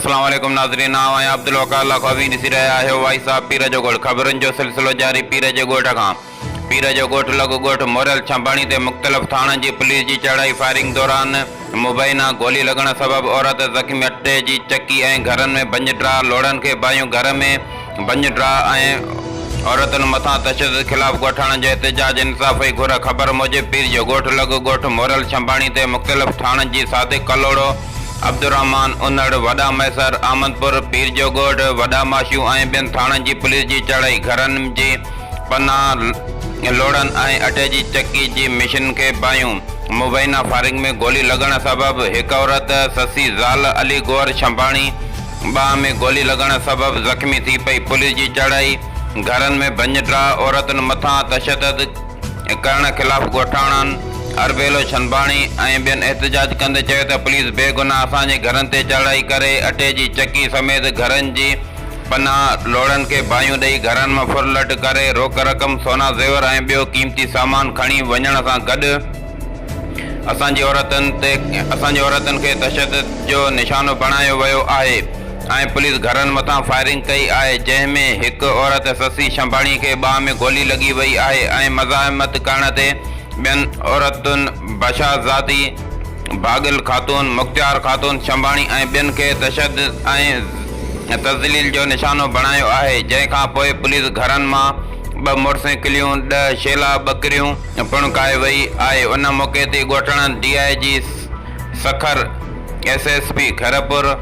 अस्सलाम वालेकुम नाज़रीन, आवां अब्दुल वकाल खबी ॾिसी रहिया आहियो वाई साहब पीर जो ॻोठ। ख़बरुनि जो सिलसिलो जारी पीर जे ॻोठ खां। पीर जो ॻोठ लॻो ॻोठ मोरियल छंभाणी ते मुख़्तलिफ़ थाणनि जी पुलिस जी चढ़ाई फायरिंग दौरान मुबैना गोली लॻण सबबि औरत ज़ख़्मी। अटे जी चक्की ऐं घरनि में भंजट्रा लोड़नि खे बाहियूं। घर में भंजट्रा ऐं औरतुनि मथां तशदुद ख़िलाफ़ ॻोठाणनि जो एहतजाज। इंसाफ़ जी घुर। ख़बर मूजिबि पीर जो ॻोठ लॻो ॻोठ मोरियल छंभाणी ते मुख़्तलिफ़ थाणनि जी सादिक कलोड़ो, अब्दुर्रहमान उनड़, वॾा मैसर, आमदपुर, पीर जो ॻोठ, वॾा माशियूं ऐं ॿियनि थाणनि जी पुलिस जी चढ़ाई। घरनि जी पनाह लोड़नि ऐं अटे जी चक्की जी मशीन खे बाहियूं। मुबैना फायरिंग में गोली लॻण सबबि हिकु औरत ससी ज़ाल अली गौर छंभाणी बाह में गोली लॻण सबबि ज़ख़्मी थी पई। पुलिस जी चढ़ाई। घरनि में भंजट्रा, औरतुनि मथां तशदुद करण ख़िलाफ़ ॻोठाणनि अरबेलो छंभाणी ऐं ॿियनि एहतजाज कंदे चयो त पुलिस बेगुनाह असांजे घरनि ते चढ़ाई करे अटे जी चक्की समेत घरनि जी पनाह लोड़नि खे बाहियूं ॾेई घरनि मां फुरलट करे रोक रक़म, सोना ज़ेवर ऐं ॿियो क़ीमती सामान खणी वञण सां गॾु असांजी औरतुनि खे तशदुद जो निशानो बणायो वियो आहे ऐं पुलिस घरनि मथां फायरिंग कई आहे, जंहिंमें हिकु औरत ससी छंभाणी खे बाह में गोली लॻी वई आहे ऐं मज़ाहमत करण ते ॿियनि औरतुनि बशाज़ादी, भागिल ख़ातून, मुख़्तियार ख़ातून छंभाणी ऐं ॿियनि खे तशदुद ऐं तज़लील जो निशानो बणायो आहे। जंहिंखां पोइ पुलिस घरनि मां 2 मोटरसाइकिलियूं, 10 शेला बकरियूं पुणकाए वई आहे। उन मौक़े ते ॻोठणनि DIG सखर SSP खैरपुर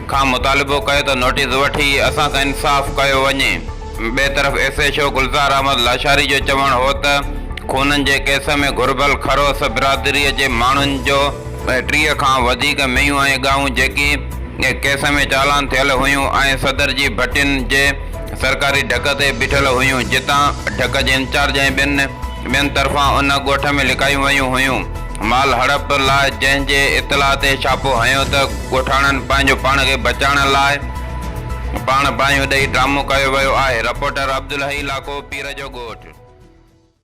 खां मुतालिबो कयो त नोटिस वठी असां खां इंसाफ़ कयो वञे। ॿिए तरफ़ SHO गुलज़ार अहमद लाशारी जो चवणु हो त खूननि जे केस में घुर्बल खरोस बिरादरीअ जे माण्हुनि जो 30 खां वधीक मेयूं ऐं गाऊं जेकी केस में चालान थियल हुयूं ऐं सदर जी भटियुनि जे सरकारी ढक ते बीठल हुयूं, जितां ढक जे इंचार्ज ऐं ॿियनि तरफ़ां उन ॻोठ में लिकायूं वयूं हुयूं। माल हड़प लाइ जंहिंजे इतला ते छापो हयो त ॻोठाणनि पंहिंजो पाण खे बचाइण लाइ पाण बाहियूं ॾेई ड्रामो कयो वियो आहे। रिपोर्टर अब्दुल हई लाको, पीर जो ॻोठ।